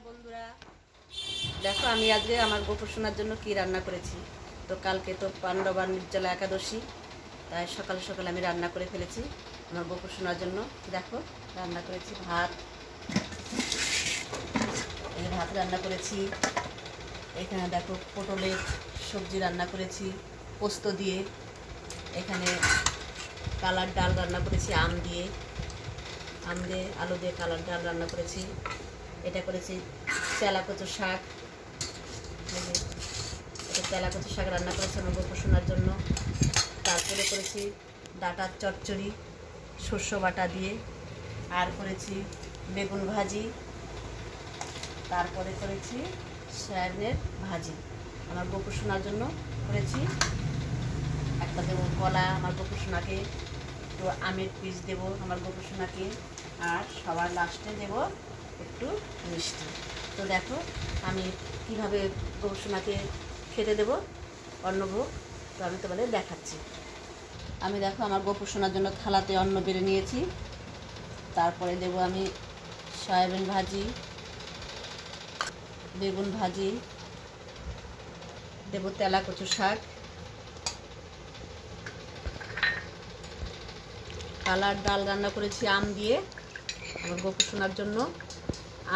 বন্ধুরা, দেখো আমি আজকে আমার গোপুর সোনার জন্য কি রান্না করেছি। তো কালকে তো পাণ্ডব আর নির্জলা একাদশী, তাই সকাল সকাল আমি রান্না করে ফেলেছি আমার গোপুর সোনার জন্য। দেখো রান্না করেছি ভাত, এই ভাত রান্না করেছি। এখানে দেখো পটলের সবজি রান্না করেছি পোস্ত দিয়ে। এখানে কালার ডাল রান্না করেছি আম দিয়ে আলু দিয়ে কালার ডাল রান্না করেছি। এটা করেছি চেলা কচু শাক, এটা চেলা কচু শাক রান্না করেছি আমার গোপুর সোনার জন্য। তারপরে করেছি ডাঁটার চচ্চড়ি শস্য বাটা দিয়ে, আর করেছি বেগুন ভাজি, তারপরে করেছি সয়াবিনের ভাজি আমার গোপুর সোনার জন্য করেছি। একটা দেবো কলা আমার গোপুর সোনাকে, তো আমের পিস দেবো আমার গোপুর সোনাকে, আর সবার লাস্টে দেবো একটু মিষ্টি। তো দেখো আমি কিভাবে গোপুর সোনাকে খেতে দেবো অন্নভোগ, তো আমি তোমাদের দেখাচ্ছি। আমি দেখো আমার গোপুর সোনার জন্য থালাতে অন্ন বেড়ে নিয়েছি। তারপরে দেবো আমি সয়াবিন ভাজি, বেগুন ভাজি, দেবো তেলা কচু শাক, কালার ডাল রান্না করেছি আম দিয়ে আমার গোপুর সোনার জন্য,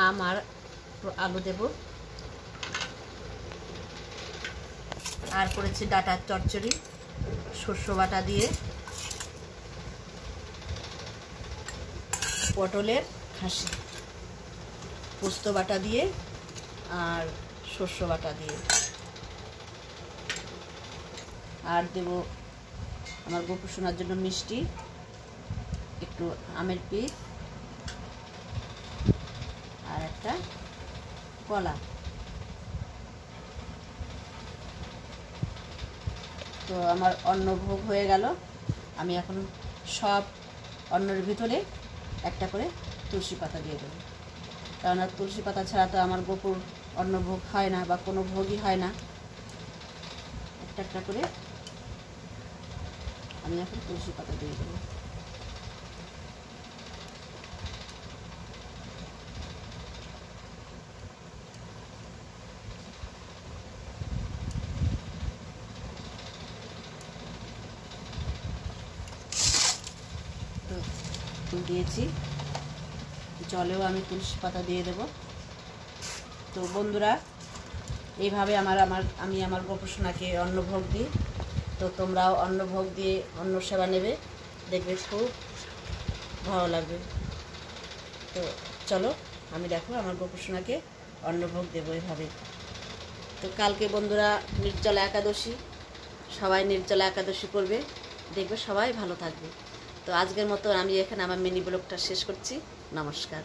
আম আর আলু দেব, আর করেছি ডাঁটার চচ্চড়ি শস্য বাটা দিয়ে, পটলের খাসি পোস্ত বাটা দিয়ে আর শস্য বাটা দিয়ে, আর দেব আমার গোপুর সোনার জন্য মিষ্টি, একটু আমের পিস, আর একটা কলা। তো আমার অন্নভোগ হয়ে গেল। আমি এখন সব অন্নের ভিতরে একটা করে তুলসী পাতা দিয়ে দেবো, কেননা তুলসী পাতা ছাড়া তো আমার গোপুর অন্নভোগ হয় না বা কোনো ভোগই হয় না। একটা একটা করে আমি এখন তুলসী পাতা দিয়ে দেবো। দিয়েছি, জলেও আমি তুলসী পাতা দিয়ে দেব। তো বন্ধুরা, এইভাবে আমি আমার গোপুর সোনাকে অন্নভোগ দিই। তো তোমরাও অন্নভোগ দিয়ে অন্ন সেবা নেবে, দেখবে খুব ভালো লাগবে। তো চলো আমি দেখো আমার গোপুর সোনাকে অন্নভোগ দেবো এভাবে। তো কালকে বন্ধুরা নির্জলা একাদশী, সবাই নির্জলা একাদশী করবে, দেখবে সবাই ভালো থাকবে। তো আজকের মতো আমি এখানে আমার মিনি ব্লগটা শেষ করছি। নমস্কার।